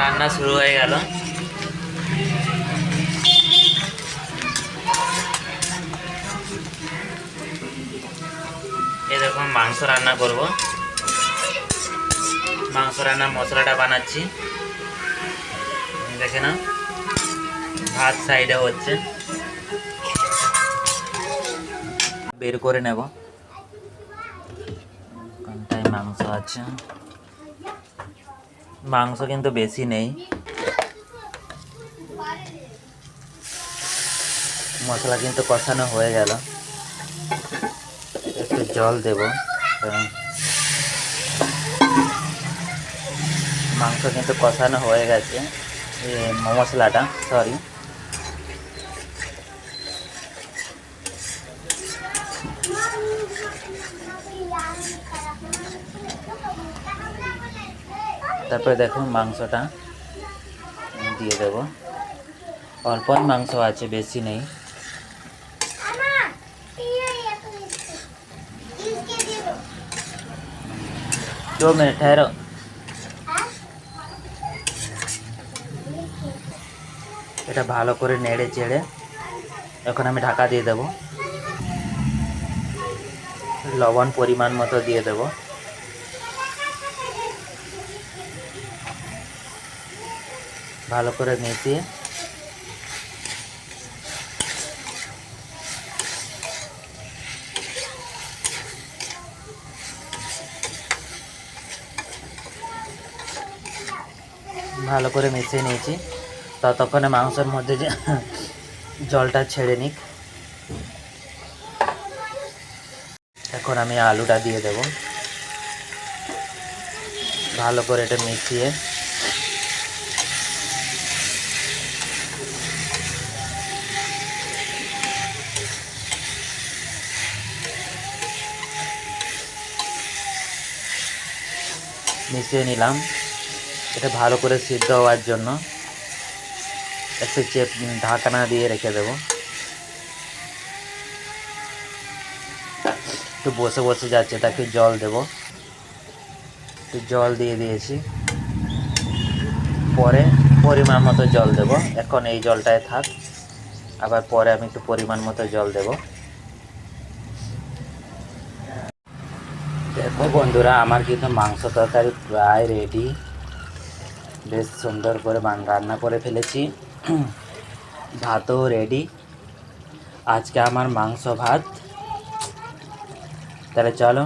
রান্না শুরু হয়ে গেল। এই দেখুন মাংস রান্না করব। মাংস রান্নার মশলাটা বানাচ্ছি, দেখে না। ভাত সাইডে হচ্ছে, বের করে নেব। কোনটায় মাংস আছে, মাংস কিন্তু বেশি নেই। মশলা কিন্তু কষানো হয়ে গেল, একটু জল দেব। মাংস কিন্তু কষানো হয়ে গেছে, মশলাটা সরি। তারপরে দেখো মাংসটা দিয়ে দেব। অল্পই মাংস আছে, বেশি নেই। 2 মিনিট ठहरो। এটা ভালো করে নেড়ে চেড়ে এখন আমি ঢাকা দিয়ে দেব। লবণ পরিমাণ মতো দিয়ে দেব। ভালো করে মিশিয়ে ভালো করে মিশিয়ে নিয়েছি। ততক্ষণে মাংসের মধ্যে যে জলটা ছেড়ে নিক। এখন আমি আলুটা দিয়ে দেব। ভালো করে এটা মিশিয়ে নিলাম। এটা ভালো করে সিদ্ধ হওয়ার জন্য একটু ঢাকনা দিয়ে রেখে দেব। একটু বসে বসে যাচ্ছে, তাকে জল দেব। একটু জল দিয়ে দিয়েছি, পরে পরিমাণ মতো জল দেব। এখন এই জলটায় থাক, আবার পরে আমি একটু পরিমাণ মতো জল দেব। দেখো বন্ধুরা, আমার কিন্তু মাংস তরকারি প্রায় রেডি। বেশ সুন্দর করে রান্না করে ফেলেছি। ভাতও রেডি। আজকে আমার মাংস ভাত। তাহলে চলো